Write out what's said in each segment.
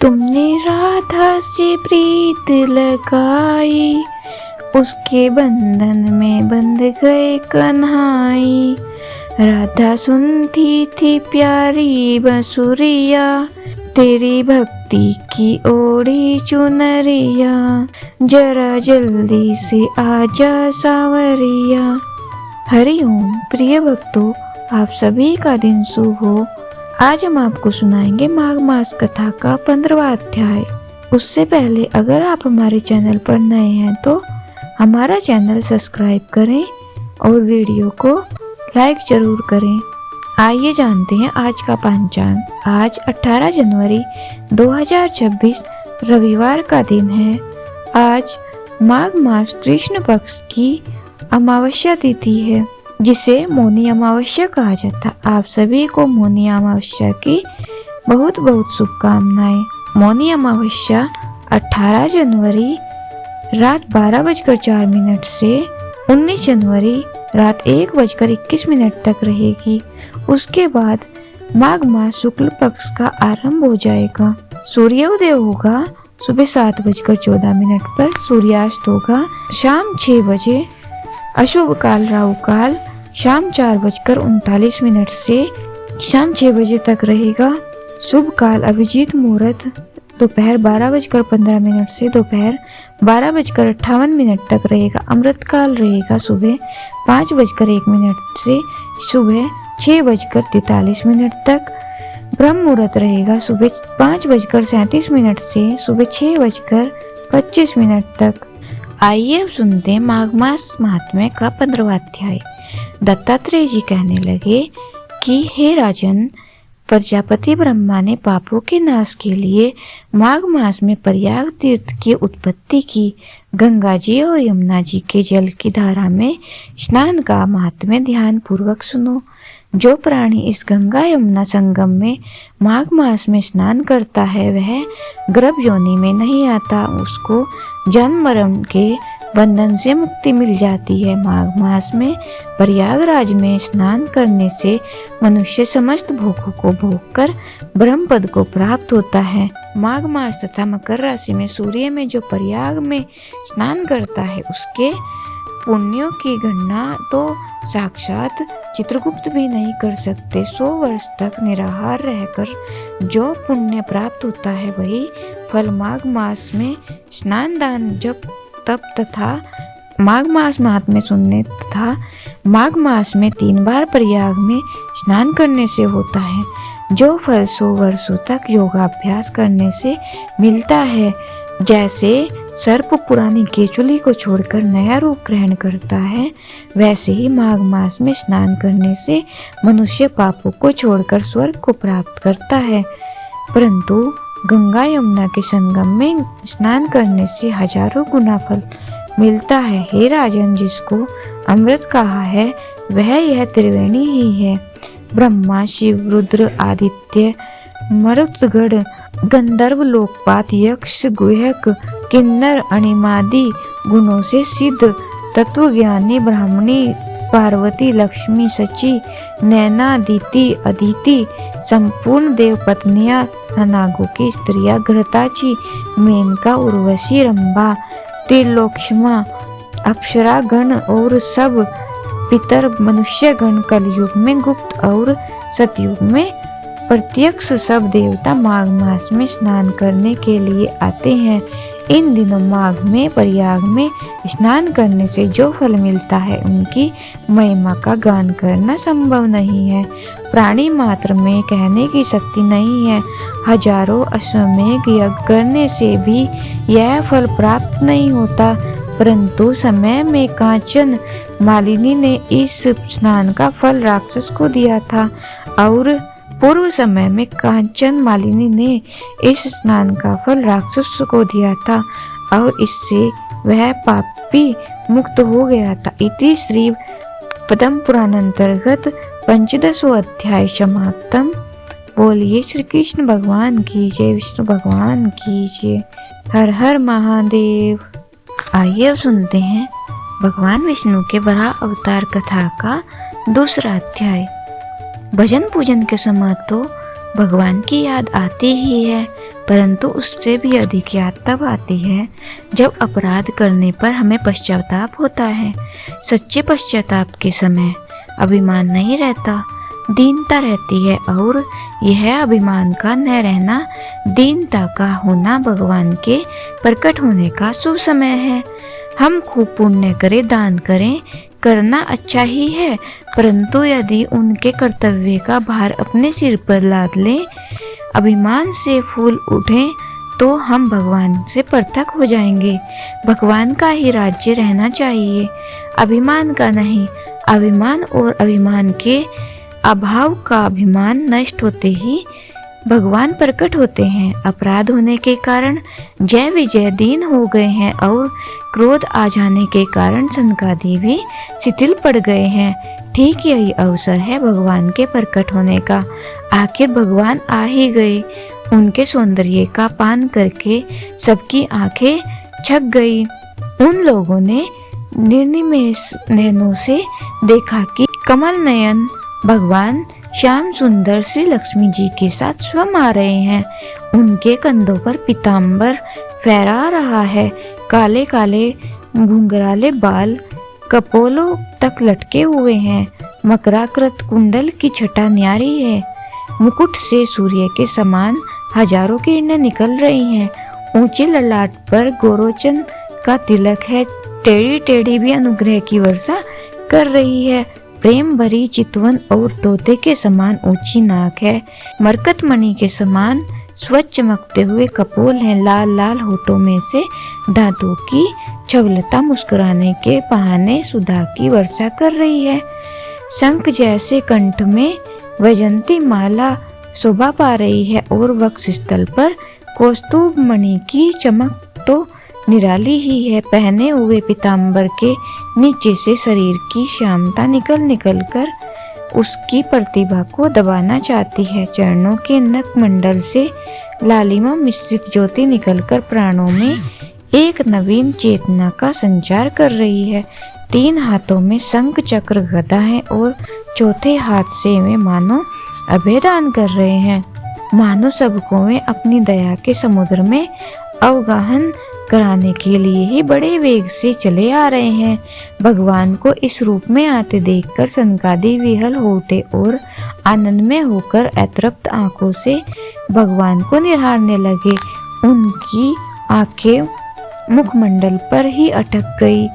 तुमने राधा से प्रीत लगाई, उसके बंधन में बंध गए कन्हई। राधा सुनती थी प्यारी बंसुरिया, तेरी भक्ति की ओढ़ी चुनरिया। जरा जल्दी से आजा सावरिया। हरिओम प्रिय भक्तों, आप सभी का दिन शुभ हो। आज हम आपको सुनाएंगे माघ मास कथा का 15वां अध्याय। उससे पहले अगर आप हमारे चैनल पर नए हैं तो हमारा चैनल सब्सक्राइब करें और वीडियो को लाइक जरूर करें। आइए जानते हैं आज का पंचांग। आज 18 जनवरी 2026 रविवार का दिन है। आज माघ मास कृष्ण पक्ष की अमावस्या तिथि है, जिसे मौनी अमावस्या कहा जाता। आप सभी को मौनी अमावस्या की बहुत बहुत शुभकामनाएं। मौनी अमावस्या 18 जनवरी रात 12:04 से 19 जनवरी रात 1:21 तक रहेगी। उसके बाद माघ मास शुक्ल पक्ष का आरंभ हो जाएगा। सूर्योदय होगा सुबह 7:14 पर, सूर्यास्त होगा शाम 6 बजे, अशुभ काल राहु काल शाम 4:39 से शाम 6 बजे तक रहेगा। शुभ काल अभिजीत मुहूर्त दोपहर 12:15 से दोपहर 12:58 तक रहेगा। अमृत काल रहेगा सुबह 5:01 से सुबह 6:43 तक। ब्रह्म मुहूर्त रहेगा सुबह 5:37 से सुबह 6:25 तक। आइए अब सुनते हैं माघ मास महात्म्य का 15वां अध्याय। दत्तात्रेय जी कहने लगे कि हे राजन, प्रजापति ब्रह्मा ने पापों के नाश के लिए माघ मास में प्रयाग तीर्थ की उत्पत्ति की। गंगा जी और यमुना जी के जल की धारा में स्नान का महात्म्य ध्यान पूर्वक सुनो। जो प्राणी इस गंगा यमुना संगम में माघ मास में स्नान करता है वह गर्भ योनि में नहीं आता, उसको जन्म मरण के बंधन से मुक्ति मिल जाती है। माघ मास में प्रयागराज में स्नान करने से मनुष्य समस्त भोगों को भोग कर ब्रह्म पद को प्राप्त होता है। माघ मास तथा मकर राशि में सूर्य में जो प्रयाग में स्नान करता है उसके पुण्यों की गणना तो साक्षात चित्रगुप्त भी नहीं कर सकते। 100 वर्ष तक निराहार रहकर जो पुण्य प्राप्त होता है वही फल माघ मास में स्नान दान जप तप तथा माघ मास महात्म्य सुनने तथा माघ मास में 3 बार प्रयाग में स्नान करने से होता है। जो फल 100 वर्षों तक योगाभ्यास करने से मिलता है, जैसे सर्प पुरानी केचुली को छोड़कर नया रूप ग्रहण करता है, वैसे ही माघ मास में स्नान करने से मनुष्य पापों को छोड़कर स्वर्ग को प्राप्त करता है। परंतु गंगा यमुना के संगम में स्नान करने से हजारों गुना फल मिलता है। हे राजन, जिसको अमृत कहा है वह यह त्रिवेणी ही है। ब्रह्मा, शिव, रुद्र, आदित्य, मरुतगढ़, गंधर्व, लोकपात, यक्ष, गुहक, किन्नर, अणिमादि गुणों से सिद्ध तत्वज्ञानी ब्राह्मणी, पार्वती, लक्ष्मी, शची, नैना, दीति, अदिति, संपूर्ण देव पत्नियां, धनागों की स्त्रियां, घृताची, मेनका, उर्वशी, रंभा, त्रिलोक्षमा, अप्सरा गण और सब पितर मनुष्य गण कलयुग में गुप्त और सतयुग में प्रत्यक्ष सब देवता माघ मास में स्नान करने के लिए आते हैं। इन दिनों माघ में प्रयाग में स्नान करने से जो फल मिलता है उनकी महिमा का गान करना संभव नहीं है। प्राणी मात्र में कहने की शक्ति नहीं है। हजारों अश्वमेघ यज्ञ करने से भी यह फल प्राप्त नहीं होता। परंतु समय में कांचन मालिनी ने इस स्नान का फल राक्षस को दिया था और पूर्व समय में कांचन मालिनी ने इस स्नान का फल राक्षस को दिया था और इससे वह पापी मुक्त हो गया था। इति श्री पद्म पुराण अंतर्गत 15वां अध्याय समाप्तम। बोलिए श्री कृष्ण भगवान की जय, विष्णु भगवान की जय। हर हर महादेव। आइए अब सुनते हैं भगवान विष्णु के वराह अवतार कथा का 2रा अध्याय। भजन पूजन के समय तो भगवान की याद आती ही है, परंतु उससे भी अधिक याद तब आती है जब अपराध करने पर हमें पश्चाताप होता है। सच्चे पश्चाताप के समय अभिमान नहीं रहता, दीनता रहती है, और यह अभिमान का न रहना, दीनता का होना भगवान के प्रकट होने का शुभ समय है। हम खूब पुण्य करें, दान करें, करना अच्छा ही है, परंतु यदि उनके कर्तव्य का भार अपने सिर पर लाद लें, अभिमान से फूल उठें, तो हम भगवान से पृथक हो जाएंगे। भगवान का ही राज्य रहना चाहिए, अभिमान का नहीं। अभिमान और अभिमान के अभाव का अभिमान नष्ट होते ही भगवान प्रकट होते हैं। अपराध होने के कारण जय विजय दीन हो गए हैं और क्रोध आ जाने के कारण सनकादि भी शिथिल पड़ गए हैं। ठीक यही अवसर है भगवान के प्रकट होने का। आखिर भगवान आ ही गए। उनके सौंदर्य का पान करके सबकी आंखें छक गई। उन लोगों ने निर्निमेष नयनों से देखा कि कमल नयन भगवान श्याम सुंदर श्री लक्ष्मी जी के साथ स्वयं आ रहे हैं। उनके कंधों पर पीताम्बर फहरा रहा है। काले काले घुंघराले बाल कपोलों तक लटके हुए हैं। मकराकृत कुंडल की छटा न्यारी है। मुकुट से सूर्य के समान हजारों किरणें निकल रही हैं। ऊंचे ललाट पर गोरोचन का तिलक है। टेढ़ी टेढ़ी भी अनुग्रह की वर्षा कर रही है। प्रेम भरी चितवन और तोते के समान ऊंची नाक है। मरकत मणि के समान स्वच्छ चमकते हुए कपोल हैं। लाल लाल होठों में से दांतों की छवलता मुस्कुराने के बहाने सुधा की वर्षा कर रही है। शंख जैसे कंठ में वैजंती माला शोभा पा रही है और वक्ष स्थल पर कौस्तुभ मणि की चमक तो निराली ही है। पहने हुए पीताम्बर के नीचे से शरीर की श्यामता निकल निकल कर उसकी प्रतिभा को दबाना चाहती है। चरणों के नख मंडल से लालिमा मिश्रित ज्योति निकलकर प्राणों में एक नवीन चेतना का संचार कर रही है। 3 हाथों में शंख चक्र गदा है और चौथे हाथ से वे मानो अभेदान कर रहे हैं। मानो सबको वे अपनी दया के समुद्र में अवगाहन कराने के लिए ही बड़े वेग से चले आ रहे हैं। भगवान को इस रूप में आते देखकर सनकादि विहल हो उठे और आनंद में होकर अतृप्त आंखों से भगवान को निहारने लगे। उनकी आंखें मुखमंडल पर ही अटक गई।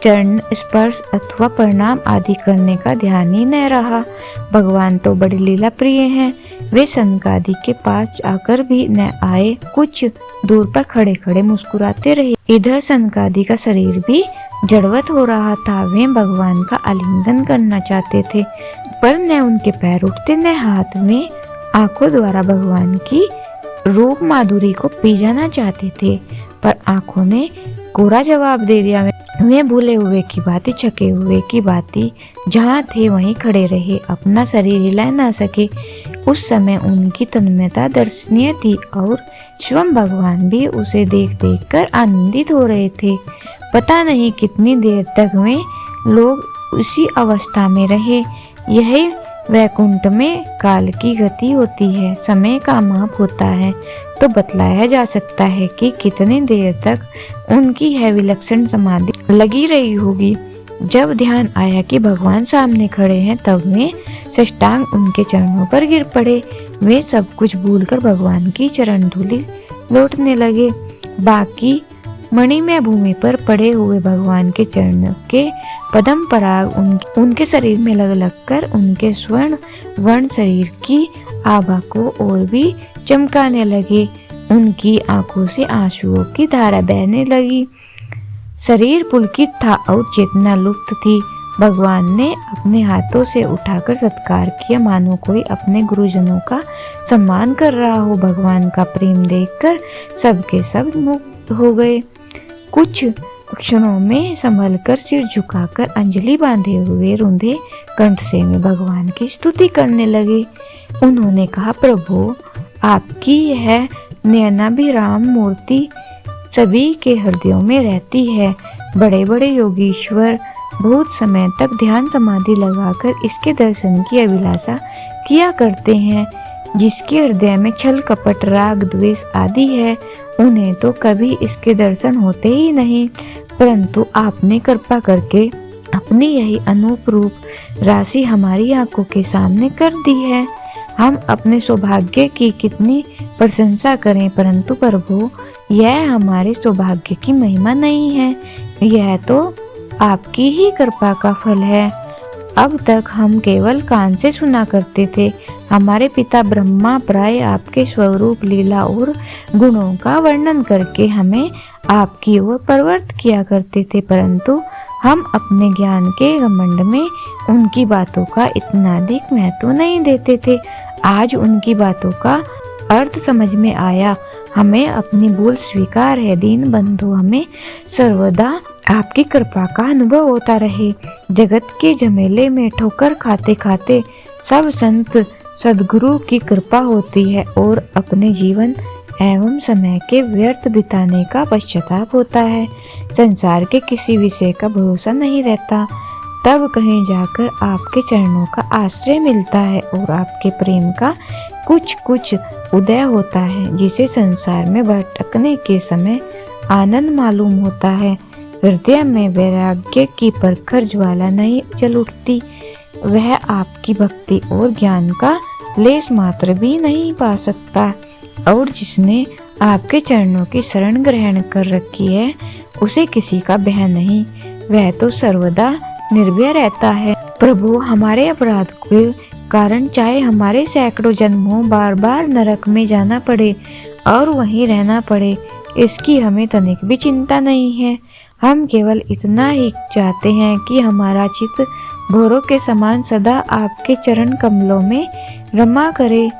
चरण स्पर्श अथवा प्रणाम आदि करने का ध्यान ही न रहा। भगवान तो बड़े लीला प्रिय हैं। वे सनकादि के पास आकर भी न आए, कुछ दूर पर खड़े खड़े मुस्कुराते रहे। इधर सनकादि का शरीर भी जड़वत हो रहा था। वे भगवान का आलिंगन करना चाहते थे, पर न उनके पैर उठते न हाथ में आंखों द्वारा भगवान की रूप माधुरी को पी जाना चाहते थे, पर आंखों ने कोरा जवाब दे दिया। वे भूले हुए की भांति, छके हुए की भांति जहाँ थे वहीं खड़े रहे, अपना शरीर हिला ना सके। उस समय उनकी तन्मयता दर्शनीय थी और स्वयं भगवान भी उसे देख देख कर आनंदित हो रहे थे। पता नहीं कितनी देर तक वे लोग उसी अवस्था में रहे। यही वैकुंठ में काल की गति होती है, समय का माप होता है, तो बतलाया जा सकता है कि कितनी देर तक उनकी यह विलक्षण समाधि लगी रही होगी। जब ध्यान आया कि भगवान सामने खड़े हैं, तब वे साष्टांग उनके चरणों पर गिर पड़े। वे सब कुछ भूलकर भगवान की चरण धूलि लौटने लगे। बाकी मणिमय भूमि पर पड़े हुए भगवान के चरण के पदम पराग उनके शरीर में लग लग कर उनके स्वर्ण वर्ण शरीर की आभा को और भी चमकाने लगे। उनकी आंखों से आंसुओं की धारा बहने लगी। शरीर पुलकित था और चेतना लुप्त थी। भगवान ने अपने हाथों से उठाकर सत्कार किया, मानो कोई अपने गुरुजनों का सम्मान कर रहा हो। भगवान का प्रेम देखकर सबके सब मुग्ध हो गए। कुछ क्षणों में संभलकर सिर झुकाकर अंजलि बांधे हुए रुंधे कंठ से वे भगवान की स्तुति करने लगे। उन्होंने कहा, प्रभु, आपकी यह नयनाभिराम मूर्ति सभी के हृदयों में रहती है। बड़े बड़े योगीश्वर बहुत समय तक ध्यान समाधि लगाकर इसके दर्शन की अभिलाषा किया करते हैं, जिसके हृदय में छल कपट राग द्वेष आदि है, उन्हें तो कभी इसके दर्शन होते ही नहीं। परंतु आपने कृपा करके अपनी यही अनूप रूप राशि हमारी आंखों के सामने कर दी है। हम अपने सौभाग्य की कितनी प्रशंसा करें, परंतु प्रभु यह हमारे सौभाग्य की महिमा नहीं है, यह तो आपकी ही कृपा का फल है। अब तक हम केवल कान से सुना करते थे। हमारे पिता ब्रह्मा प्राय आपके स्वरूप लीला और गुणों का वर्णन करके हमें आपकी ओर प्रवृत्त किया करते थे, परंतु हम अपने ज्ञान के घमंड में उनकी बातों का इतना अधिक महत्व नहीं देते थे। आज उनकी बातों का अर्थ समझ में आया। हमें अपनी भूल स्वीकार है। दीन बंधु, हमें सर्वदा आपकी कृपा का अनुभव होता रहे। जगत के झमेले में ठोकर खाते खाते सब संत सद्गुरु की कृपा होती है और अपने जीवन एवं समय के व्यर्थ बिताने का पश्चाताप होता है। संसार के किसी विषय का भरोसा नहीं रहता, तब कहीं जाकर आपके चरणों का आश्रय मिलता है और आपके प्रेम का कुछ कुछ उदय होता है, जिसे संसार में भटकने के समय आनंद मालूम होता है। हृदय में वैराग्य की प्रखर ज्वाला नहीं जल उठती, वह आपकी भक्ति और ज्ञान का लेस मात्र भी नहीं पा सकता। और जिसने आपके चरणों की शरण ग्रहण कर रखी है, उसे किसी का भय नहीं, वह तो सर्वदा निर्भय रहता है। प्रभु, हमारे अपराध के कारण चाहे हमारे सैकड़ों जन्मों बार बार नरक में जाना पड़े और वहीं रहना पड़े, इसकी हमें तनिक भी चिंता नहीं है। हम केवल इतना ही चाहते हैं कि हमारा चित्त भौरों के समान सदा आपके चरण कमलों में रमा करे।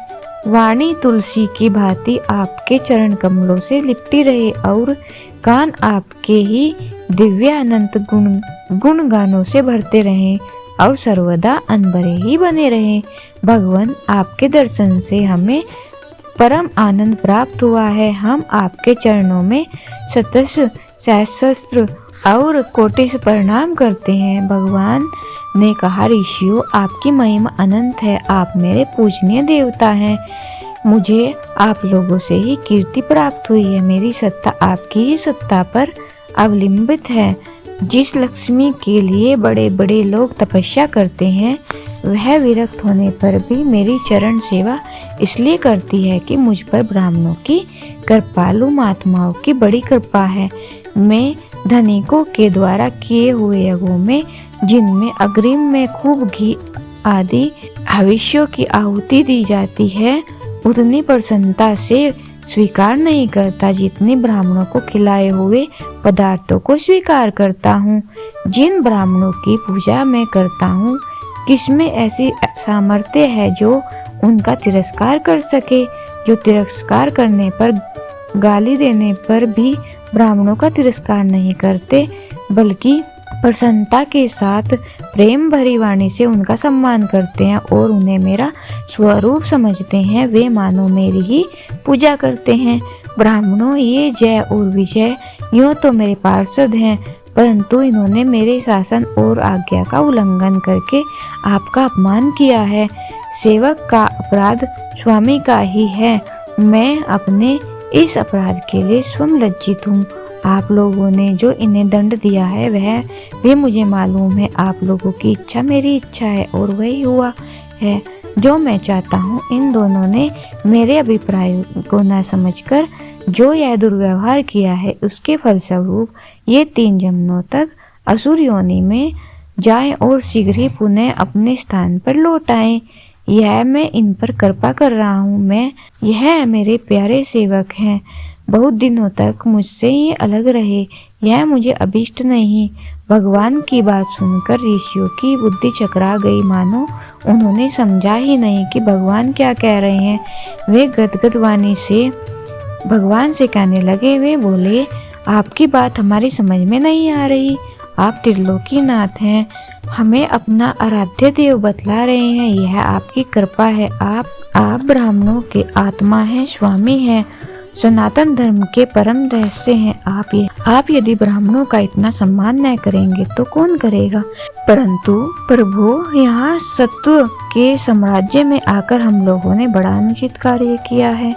वाणी तुलसी की भांति आपके चरण कमलों से लिपटी रहे और कान आपके ही दिव्य अनंत गुण गानों से भरते रहें और सर्वदा अनबरे ही बने रहें। भगवान, आपके दर्शन से हमें परम आनंद प्राप्त हुआ है। हम आपके चरणों में शतश सहस्त्र और कोटि से प्रणाम करते हैं। भगवान ने कहा, ऋषियों, आपकी महिमा अनंत है, आप मेरे पूजनीय देवता हैं। मुझे आप लोगों से ही कीर्ति प्राप्त हुई है। मेरी सत्ता आपकी ही सत्ता पर अवलंबित है। जिस लक्ष्मी के लिए बड़े बड़े लोग तपस्या करते हैं, वह विरक्त होने पर भी मेरी चरण सेवा इसलिए करती है कि मुझ पर ब्राह्मणों की कृपालु महात्माओं की बड़ी कृपा है। मैं धनिकों के द्वारा किए हुए यज्ञों में, जिनमें अग्रिम में खूब घी आदि हविष्यों की आहुति दी जाती है, उतनी प्रसन्नता से स्वीकार नहीं करता जितनी ब्राह्मणों को खिलाए हुए पदार्थों को स्वीकार करता हूँ। जिन ब्राह्मणों की पूजा मैं करता हूँ, किसमें ऐसी सामर्थ्य है जो उनका तिरस्कार कर सके? जो तिरस्कार करने पर, गाली देने पर भी ब्राह्मणों का तिरस्कार नहीं करते, बल्कि प्रसन्नता के साथ प्रेम भरी वाणी से उनका सम्मान करते हैं और उन्हें मेरा स्वरूप समझते हैं, वे मानो मेरी ही पूजा करते हैं। ब्राह्मणों, ये जय और विजय यूँ तो मेरे पार्षद हैं, परंतु इन्होंने मेरे शासन और आज्ञा का उल्लंघन करके आपका अपमान किया है। सेवक का अपराध स्वामी का ही है। मैं अपने इस अपराध के लिए स्वयं लज्जित हूँ। आप लोगों ने जो इन्हें दंड दिया है वह भी मुझे मालूम है। आप लोगों की इच्छा मेरी इच्छा है और वही हुआ है जो मैं चाहता हूँ। इन दोनों ने मेरे अभिप्राय को न समझकर जो यह दुर्व्यवहार किया है, उसके फलस्वरूप ये 3 जन्मों तक असुर योनि में जाएं और शीघ्र ही पुनः अपने स्थान पर लौट आएं। यह मैं इन पर कृपा कर रहा हूँ। यह मेरे प्यारे सेवक हैं। बहुत दिनों तक मुझसे ये अलग रहे, यह मुझे अभिष्ट नहीं। भगवान की बात सुनकर ऋषियों की बुद्धि चकरा गई, मानो उन्होंने समझा ही नहीं कि भगवान क्या कह रहे हैं। वे गदगद वाणी से भगवान से कहने लगे। वे बोले, आपकी बात हमारी समझ में नहीं आ रही। आप त्रिलोकीनाथ हैं, हमें अपना आराध्य देव बतला रहे हैं। यह आपकी कृपा है। आप ब्राह्मणों के आत्मा हैं, स्वामी हैं, सनातन धर्म के परम रहस्य हैं। आप यदि ब्राह्मणों का इतना सम्मान न करेंगे तो कौन करेगा। परंतु प्रभु, यहाँ सत्व के साम्राज्य में आकर हम लोगों ने बड़ा अनुचित कार्य किया है।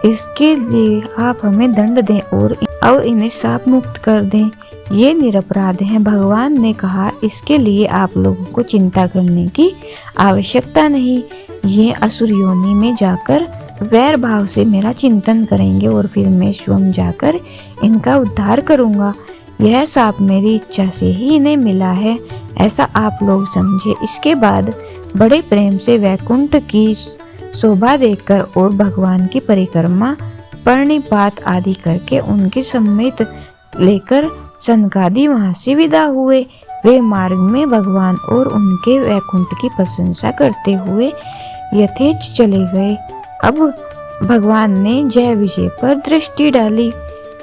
इसके लिए आप हमें दंड दें और इन्हें शाप मुक्त कर दें। ये निरपराध हैं। भगवान ने कहा, इसके लिए आप लोगों को चिंता करने की आवश्यकता नहीं। ये असुर योनि में जाकर वैर भाव से मेरा चिंतन करेंगे और फिर मैं स्वयं जाकर इनका उद्धार करूंगा। यह शाप मेरी इच्छा से ही इन्हें मिला है, ऐसा आप लोग समझे। इसके बाद बड़े प्रेम से वैकुंठ की शोभा देखकर और भगवान की परिक्रमा प्रणिपात आदि करके उनके समेत लेकर सनकादि वहां से विदा हुए। वे मार्ग में भगवान और उनके वैकुंठ की प्रशंसा करते हुए यथेच चले गए। अब भगवान ने जय विजय पर दृष्टि डाली।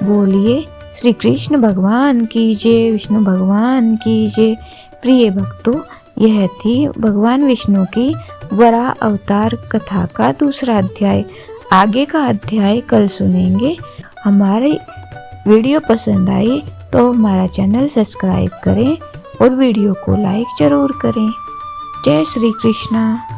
बोलिए श्री कृष्ण भगवान की जय, विष्णु भगवान की जय। प्रिय भक्तों, यह थी भगवान विष्णु की वराह अवतार कथा का दूसरा अध्याय। आगे का अध्याय कल सुनेंगे। हमारी वीडियो पसंद आई तो हमारा चैनल सब्सक्राइब करें और वीडियो को लाइक जरूर करें। जय श्री कृष्णा।